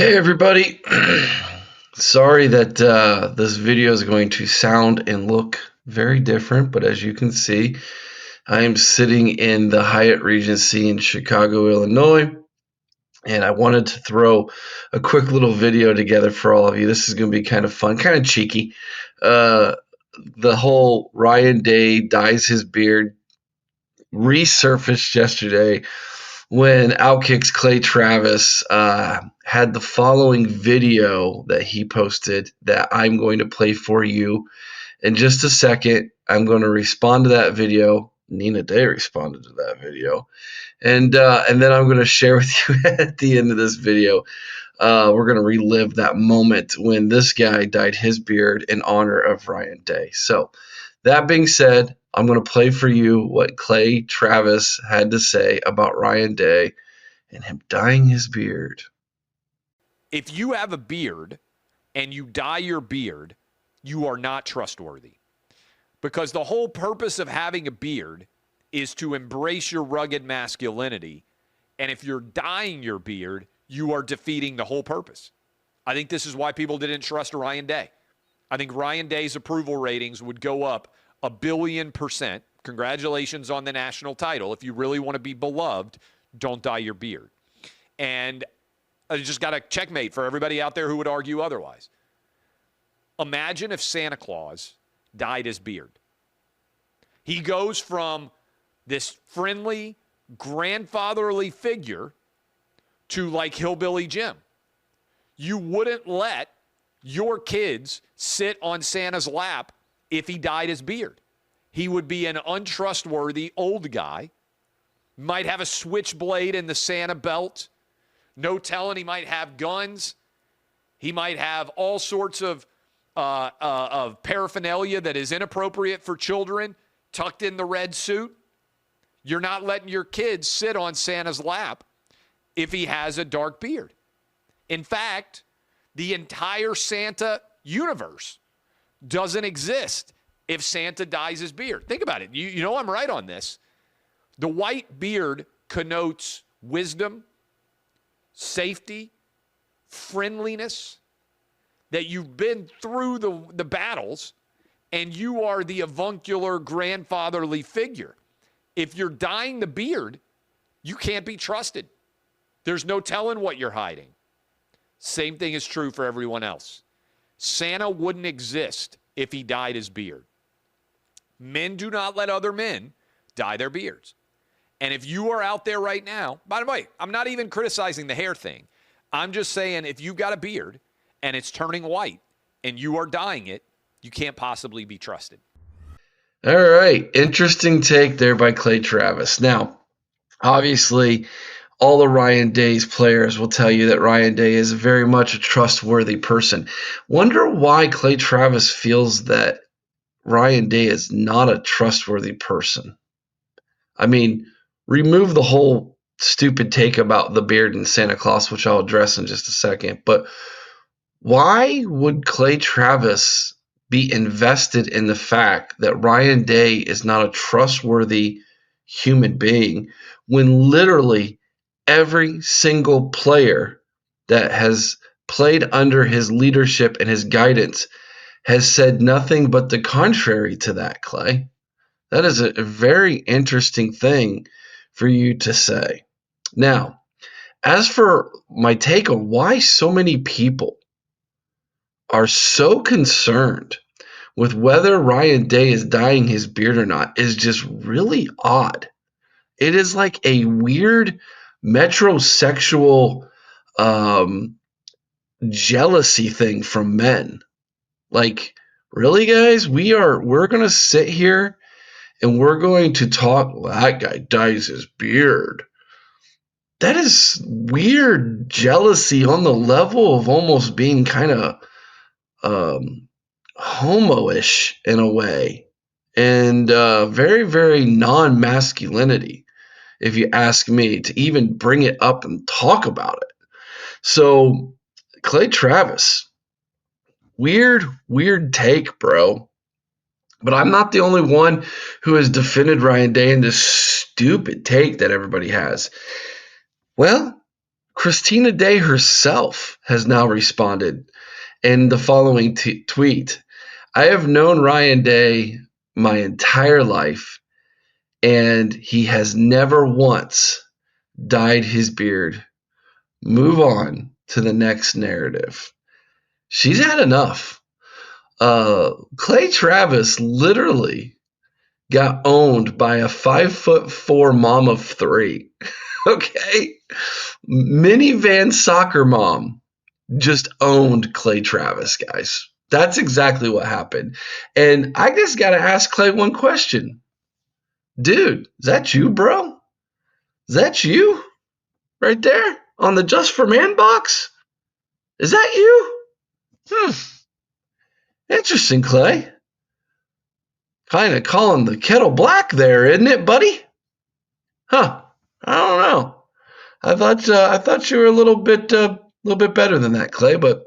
Hey everybody. Sorry that this video is going to sound and look very different, but as you can see, I am sitting in the Hyatt Regency in Chicago, Illinois, and I wanted to throw a quick little video together for all of you. This is going to be kind of fun, kind of cheeky. Uh, the whole Ryan Day dyes his beard resurfaced yesterday when Outkick's Clay Travis had the following video that he posted that I'm going to play for you in just a second. I'm going to respond to that video. Nina Day responded to that video, and then I'm going to share with you at the end of this video. We're going to relive that moment when this guy dyed his beard in honor of Ryan Day. So, that being said, I'm going to play for you what Clay Travis had to say about Ryan Day and him dyeing his beard. If you have a beard and you dye your beard, you are not trustworthy. Because the whole purpose of having a beard is to embrace your rugged masculinity. And if you're dyeing your beard, you are defeating the whole purpose. I think this is why people didn't trust Ryan Day. I think Ryan Day's approval ratings would go up 1,000,000,000%. Congratulations on the national title. If you really want to be beloved, don't dye your beard. And I just got a checkmate for everybody out there who would argue otherwise. Imagine if Santa Claus dyed his beard. He goes from this friendly, grandfatherly figure to like Hillbilly Jim. You wouldn't let your kids sit on Santa's lap if he dyed his beard. He would be an untrustworthy old guy, might have a switchblade in the Santa belt. No telling, he might have guns. He might have all sorts of paraphernalia that is inappropriate for children tucked in the red suit. You're not letting your kids sit on Santa's lap if he has a dark beard. In fact, the entire Santa universe doesn't exist if Santa dyes his beard. Think about it. You know I'm right on this. The white beard connotes wisdom, safety, friendliness, that you've been through the battles and you are the avuncular grandfatherly figure. If you're dyeing the beard, you can't be trusted. There's no telling what you're hiding. Same thing is true for everyone else. Santa wouldn't exist if he dyed his beard. Men do not let other men dye their beards. And if you are out there right now, by the way, I'm not even criticizing the hair thing. I'm just saying if you've got a beard and it's turning white and you are dyeing it, you can't possibly be trusted. All right. Interesting take there by Clay Travis. Now, obviously, all the Ryan Day's players will tell you that Ryan Day is very much a trustworthy person. Wonder why Clay Travis feels that Ryan Day is not a trustworthy person. I mean, remove the whole stupid take about the beard and Santa Claus, which I'll address in just a second. But why would Clay Travis be invested in the fact that Ryan Day is not a trustworthy human being when literally every single player that has played under his leadership and his guidance has said nothing but the contrary to that, Clay? That is a very interesting thing for you to say. Now, as for my take on why so many people are so concerned with whether Ryan Day is dyeing his beard or not is just really odd. It is like a weird metrosexual jealousy thing from men. Like, really, guys, we're gonna sit here and we're going to talk. Well, that guy dyes his beard. That is weird jealousy on the level of almost being kind of homo-ish in a way, and very, very non-masculinity, if you ask me, to even bring it up and talk about it. So, Clay Travis, weird take, bro. But I'm not the only one who has defended Ryan Day in this stupid take that everybody has. Well, Christina Day herself has now responded in the following tweet. I have known Ryan Day my entire life, and he has never once dyed his beard. Move on to the next narrative. She's had enough. Clay Travis literally got owned by a 5'4" mom of three. Okay. Minivan soccer mom just owned Clay Travis, guys. That's exactly what happened. And I just got to ask Clay one question. Dude, is that you, bro? Is that you right there on the Just for Man box? Is that you? Interesting, Clay. Kind of calling the kettle black there, isn't it, buddy? Huh? I don't know. I thought you were a little bit better than that, Clay, but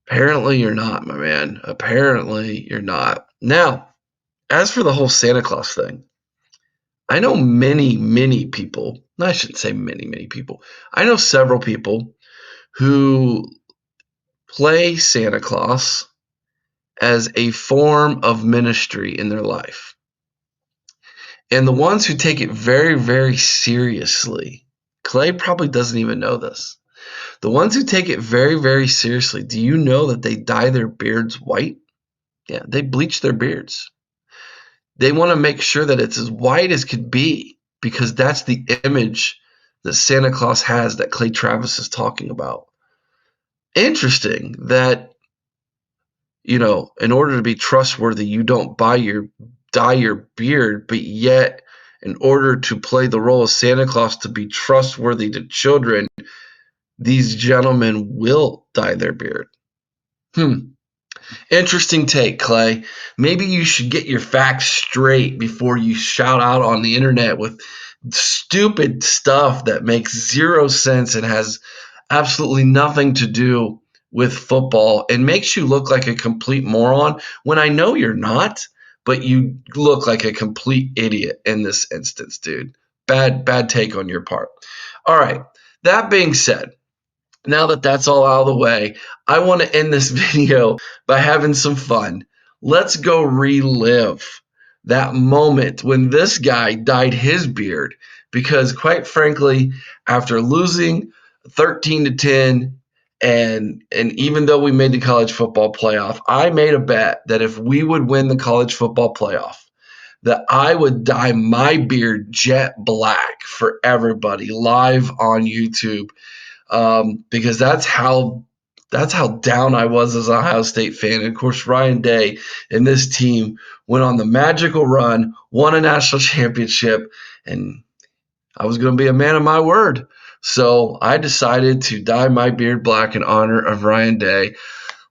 apparently you're not, my man. Apparently you're not. Now, as for the whole Santa Claus thing, I know many people. I shouldn't say many people. I know several people who play Santa Claus as a form of ministry in their life. And the ones who take it very seriously, Clay probably doesn't even know this. The ones who take it very seriously, do you know that they dye their beards white? Yeah, they bleach their beards. They want to make sure that it's as white as could be because that's the image that Santa Claus has that Clay Travis is talking about. Interesting that, in order to be trustworthy, you don't dye your beard, but yet in order to play the role of Santa Claus to be trustworthy to children, these gentlemen will dye their beard. Interesting take, Clay. Maybe you should get your facts straight before you shout out on the internet with stupid stuff that makes zero sense and has absolutely nothing to do with football and makes you look like a complete moron when I know you're not, but you look like a complete idiot in this instance, dude. Bad take on your part. All right. That being said, now that that's all out of the way, I want to end this video by having some fun. Let's go relive that moment when this guy dyed his beard because quite frankly, after losing 13-10 and even though we made the college football playoff, I made a bet that if we would win the college football playoff, that I would dye my beard jet black for everybody live on YouTube because that's how down I was as an Ohio State fan. And of course, Ryan Day and this team went on the magical run, won a national championship, and I was going to be a man of my word. So I decided to dye my beard black in honor of Ryan Day.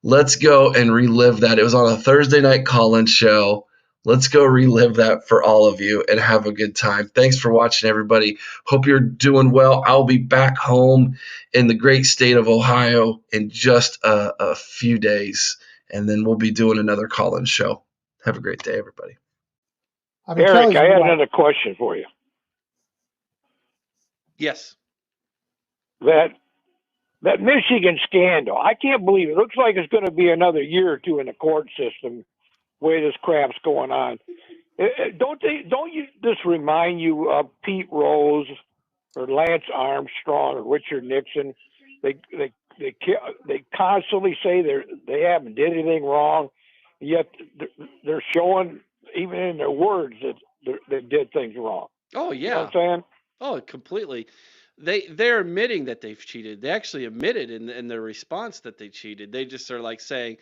Let's go and relive that. It was on a Thursday night call-in show. Let's go relive that for all of you and have a good time. Thanks for watching, everybody. Hope you're doing well. I'll be back home in the great state of Ohio in just a few days, and then we'll be doing another call-in show. Have a great day, everybody. I mean, Eric, Kelly's I had right. another question for you. Yes. That Michigan scandal, I can't believe it. Looks like it's going to be another year or two in the court system. Way this crap's going on. Don't you just remind you of Pete Rose or Lance Armstrong or Richard Nixon? They constantly say they haven't did anything wrong, yet they're showing even in their words that they did things wrong. Oh You know what yeah. I'm saying? Oh, completely. They're admitting that they've cheated. They actually admitted in their response that they cheated. They just are like saying,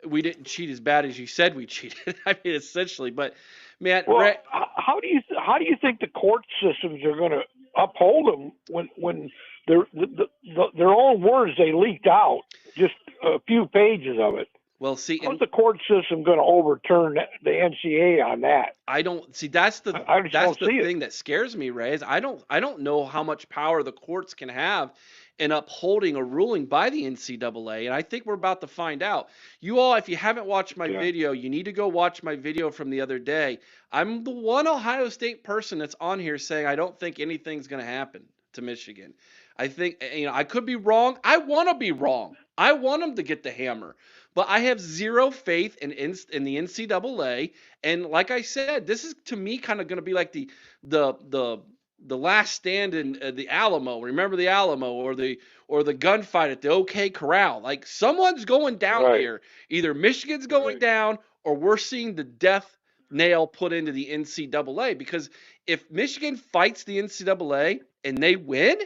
"We didn't cheat as bad as you said we cheated." I mean, essentially. But man, Well, how do you think the court systems are going to uphold them when their own words they leaked out just a few pages of it? well, see, How's the court system going to overturn the NCAA on that? I don't see that's the I just that's don't the see thing it. that scares me, Ray. Is I don't know how much power the courts can have in upholding a ruling by the NCAA, and I think we're about to find out. You all, if you haven't watched my Yeah. video, you need to go watch my video from the other day. I'm the one Ohio State person that's on here saying I don't think anything's going to happen to Michigan. I think I could be wrong. I want to be wrong. I want them to get the hammer, but I have zero faith in the NCAA. And like I said, this is to me kind of going to be like the the the last stand in the Alamo. Remember the Alamo or the gunfight at the OK Corral. Like someone's going down Right. here. Either Michigan's going down or we're seeing the death nail put into the NCAA. Because if Michigan fights the NCAA and they win,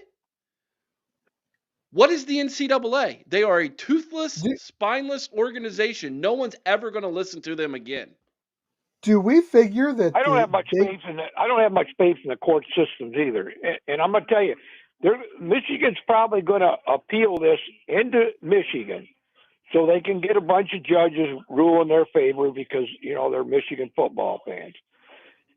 what is the NCAA? They are a toothless, Do, spineless organization. No one's ever going to listen to them again. do we figure that I don't the have much big faith in that. I don't have much faith in the court systems either. And I'm going to tell you, Michigan's probably going to appeal this into Michigan, so they can get a bunch of judges rule in their favor because they're Michigan football fans.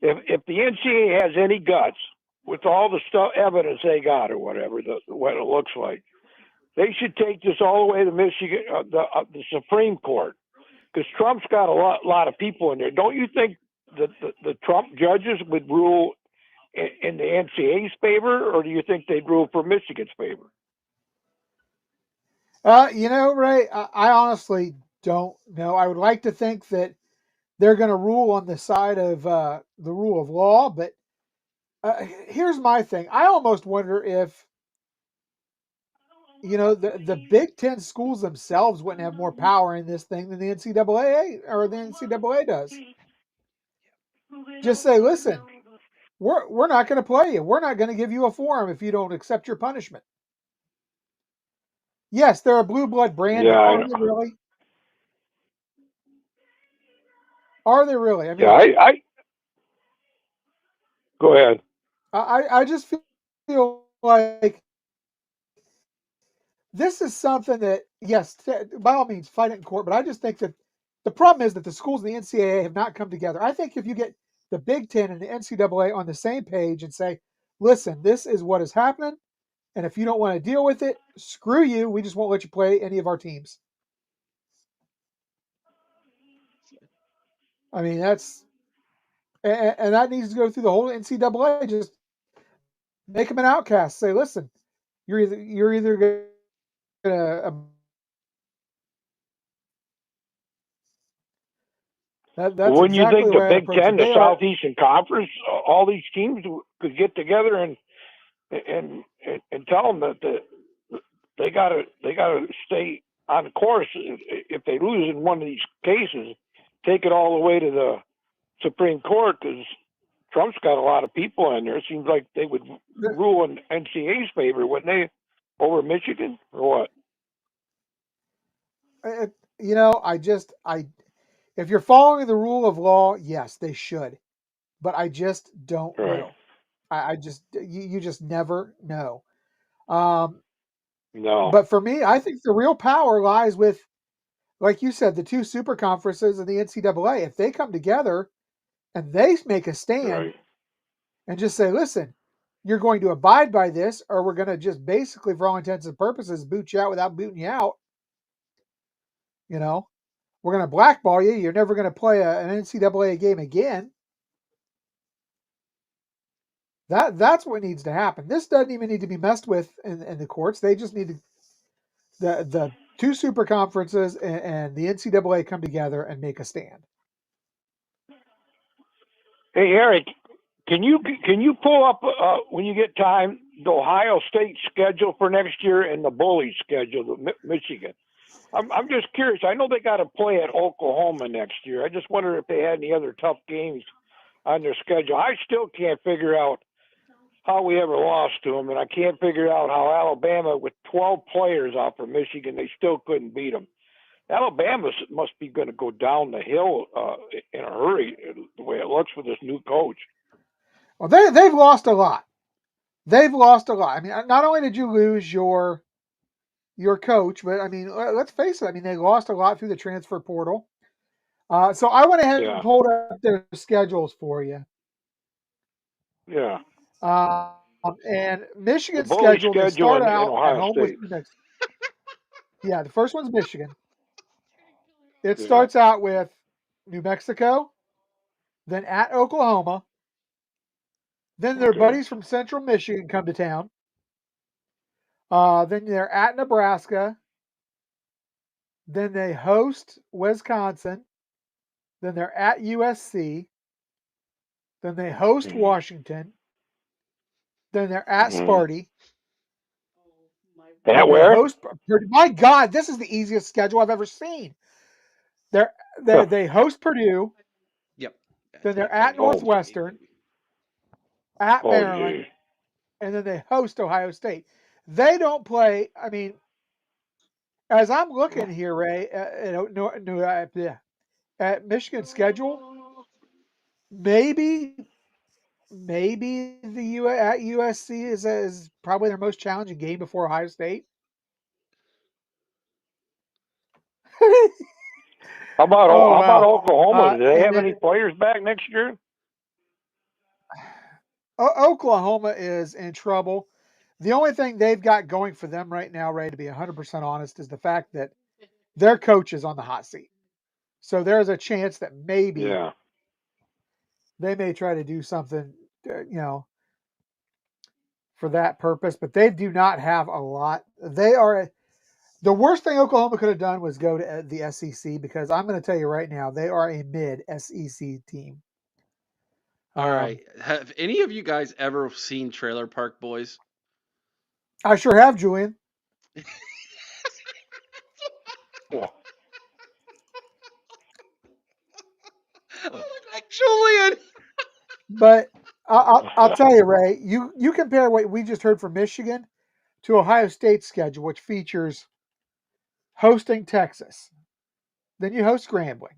If the NCAA has any guts with all the evidence they got or whatever, what it looks like, they should take this all the way to Michigan, the Supreme Court, because Trump's got a lot of people in there. Don't you think that the Trump judges would rule in the NCAA's favor, or do you think they'd rule for Michigan's favor? Ray, I honestly don't know. I would like to think that they're going to rule on the side of the rule of law, but here's my thing. I almost wonder if the Big Ten schools themselves wouldn't have more power in this thing than the NCAA or the NCAA does. Just say, listen, we're not going to play you. We're not going to give you a forum if you don't accept your punishment. Yes, they're a blue blood brand, but Yeah, are they really? Are they really? I yeah. mean, I go ahead. I just feel like this is something that, yes, by all means, fight it in court. But I just think that the problem is that the schools in the NCAA have not come together. I think if you get the Big Ten and the NCAA on the same page and say, listen, this is what is happening. And if you don't want to deal with it, screw you. We just won't let you play any of our teams. I mean, and that needs to go through the whole NCAA. Just make them an outcast. Say, listen, you're either going to that's Wouldn't you exactly think the the way I Big approach it. Ten, the They are. Southeastern Conference, all these teams could get together and tell them that they gotta stay on course. If they lose in one of these cases, take it all the way to the Supreme Court because Trump's got a lot of people in there. It seems like they would rule in NCAA's favor, wouldn't they, over Michigan or what? I if you're following the rule of law, yes, they should, but I just don't Right. know. I just you just never know. Um, No. but for me, I think the real power lies with, like you said, the two super conferences and the NCAA. If they come together and they make a stand Right. and just say, listen, you're going to abide by this, or we're going to just basically, for all intents and purposes, boot you out without booting you out. You know, we're going to blackball you. You're never going to play an NCAA game again. That's what needs to happen. This doesn't even need to be messed with in the courts. They just need to the two super conferences and the NCAA come together and make a stand. Hey, Eric, can you pull up when you get time the Ohio State schedule for next year and the Bullies schedule, Michigan? I'm just curious. I know they got to play at Oklahoma next year. I just wonder if they had any other tough games on their schedule. I still can't figure out how we ever lost to them, and I can't figure out how Alabama, with 12 players out for Michigan, they still couldn't beat them. Alabama must be going to go down the hill in a hurry, the way it looks for this new coach. Well, they've lost a lot. They've lost a lot. I mean, not only did you lose your coach, but I mean, let's face it. I mean, they lost a lot through the transfer portal. So I went ahead and Yeah, pulled up their schedules for you. yeah. Um, and The Michigan's Bully schedule, they schedule start in out at Ohio home with State. New Mexico. Yeah, the first one's Michigan. It Yeah. starts out with New Mexico, then at Oklahoma. Then their Okay. buddies from Central Michigan come to town. Then they're at Nebraska. Then they host Wisconsin. Then they're at USC. Then they host Washington. Then they're at Sparty. At Then they where? host. My God, this is the easiest schedule I've ever seen. They host Purdue. Yep. Then they're That at game. Northwestern, at Oh, Maryland, and then they host Ohio State. They don't play. I mean, as I'm looking here, Ray, at Michigan's schedule, maybe at USC is probably their most challenging game before Ohio State. How about Oh wow! Oklahoma? Do they And have then any players back next year? Oklahoma is in trouble. The only thing they've got going for them right now, Ray, to be 100% honest, is the fact that their coach is on the hot seat. So there's a chance that maybe Yeah. they may try to do something, for that purpose. But they do not have a lot. The worst thing Oklahoma could have done was go to the SEC, because I'm going to tell you right now, they are a mid SEC team. All right. Have any of you guys ever seen Trailer Park Boys? I sure have, Julian. I look like Julian. But I'll tell you, Ray, you compare what we just heard from Michigan to Ohio State's schedule, which features hosting Texas. Then you host Grambling.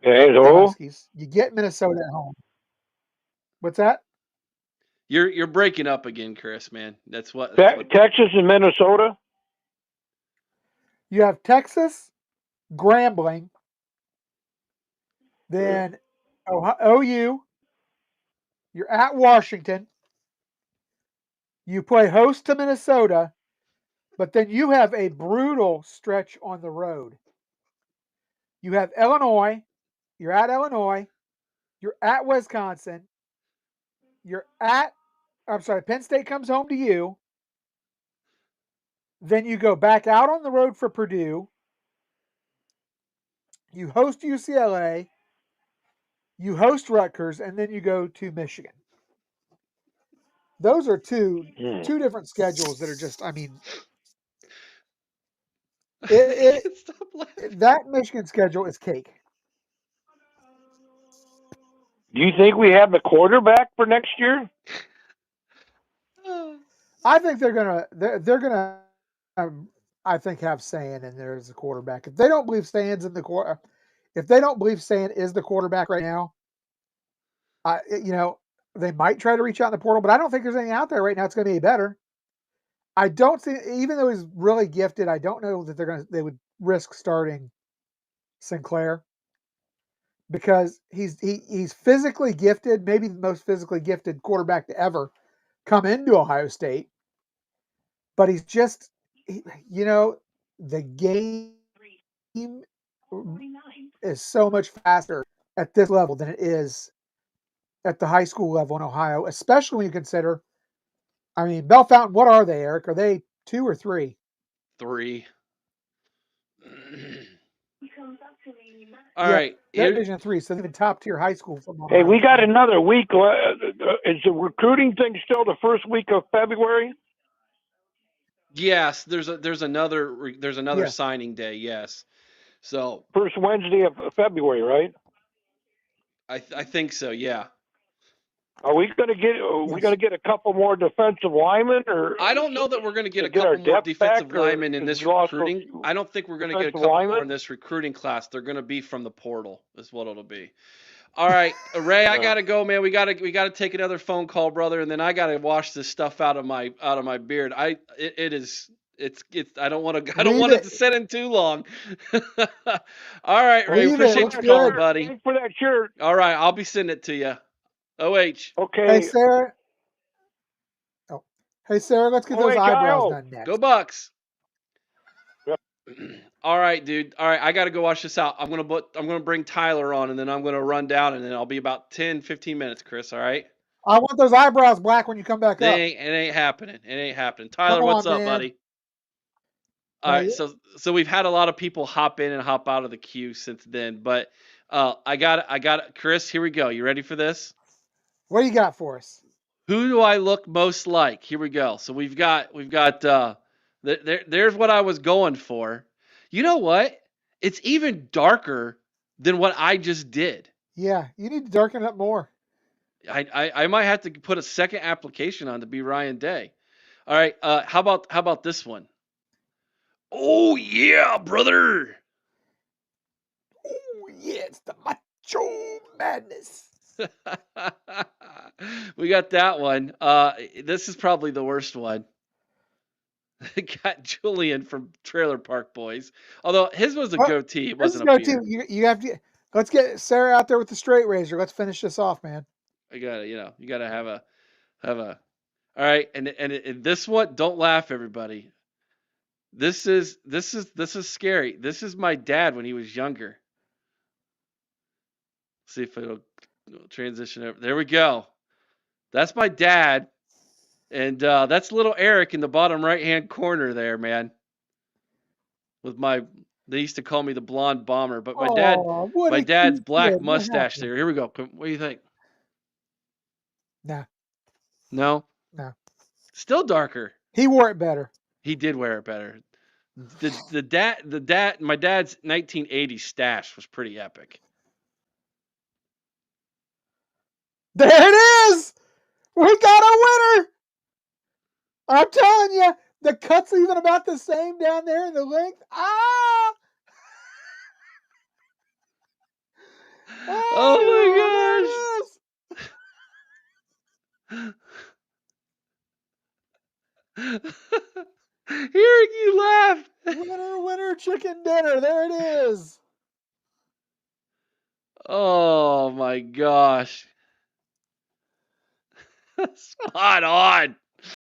Okay, The so Huskies. You get Minnesota at home. What's that? You're breaking up again, Chris, man. That's what Texas and Minnesota. You have Texas, Grambling, then OU. You're at Washington. You play host to Minnesota, but then you have a brutal stretch on the road. You have Illinois. You're at Illinois. You're at Wisconsin. Penn State comes home to you. Then you go back out on the road for Purdue. You host UCLA. You host Rutgers, and then you go to Michigan. Those are two different schedules that are just, I mean, I can't stop laughing. that Michigan schedule is cake. Do you think we have the quarterback for next year? I think they're gonna I think have Sand in there as the quarterback. If they don't believe Sand is the quarterback right now, they might try to reach out in the portal, but I don't think there's anything out there right now that's going to be better. I don't think, even though he's really gifted, I don't know that they would risk starting Sinclair, because he's physically gifted, maybe the most physically gifted quarterback to ever come into Ohio State. But he's just, the game is so much faster at this level than it is at the high school level in Ohio, especially when you consider, I mean, Bell Fountain, what are they, Eric? Are they 2 or 3? 3. All Yeah, right. they're Division 3, so they're even top tier high school football. Hey, we got another week. Is the recruiting thing still the first week of February? Yes, there's another Yeah. signing day. Yes, so First Wednesday of February, right? I think so. Yeah. Are we going to get? We going to get a couple more defensive linemen, or I don't know that we're going to get a our couple more depth defensive back, or linemen in this because we lost recruiting. I don't think we're going to get a defensive couple more linemen? in this recruiting class. They're going to be from the portal, is what it'll be. All right, Ray, I gotta go, man. We gotta take another phone call, brother, and then I gotta wash this stuff out of my beard. I don't want it to sit in too long. All right, Ray, Leave it. appreciate Looks your call, good. buddy. Thanks for that shirt. All right, I'll be sending it to you. OH. Okay. Hey, Sarah. Oh, hey, Sarah. Let's get those eyebrows Kyle. done next. Go Bucks. All right, dude. All right, I got to go watch this out. I'm gonna bring Tyler on, and then I'm gonna run down, and then I'll be about 10, 15 minutes, Chris. All right. I want those eyebrows black when you come back up. It ain't happening. It ain't happening. Come Tyler, what's on, up, man. buddy? All right, Yeah. so we've had a lot of people hop in and hop out of the queue since then, but I got Chris. Here we go. You ready for this? What do you got for us? Who do I look most like? Here we go. So there's what I was going for. You know what? It's even darker than what I just did. Yeah, you need to darken it up more. I might have to put a second application on to be Ryan Day. All right. How about this one? Oh yeah, brother. Oh, yeah, it's the macho madness. We got that one. This is probably the worst one. Got Julian from Trailer Park Boys. Although his was a goatee, it This is wasn't a go too. beard. You have to. Let's get Sarah out there with the straight razor. Let's finish this off, man. I gotta, you gotta have a. All right, and this one, don't laugh, everybody. This is scary. This is my dad when he was younger. See if it'll transition over. There we go. That's my dad, and that's little Eric in the bottom right hand corner there, man. With they used to call me the blonde bomber, but Oh, what my a dad's cute black kid. What mustache happened? there. Here we go. What do you think? Nah, No, nah. still darker. He wore it better. He did wear it better. My dad's 1980 stash was pretty epic. There it is. We got a winner. I'm telling you, the cut's even about the same down there in the length. Ah! Oh There it is. my gosh! Hearing you laugh. Winner, winner, chicken dinner. There it is. Oh my gosh! Spot on.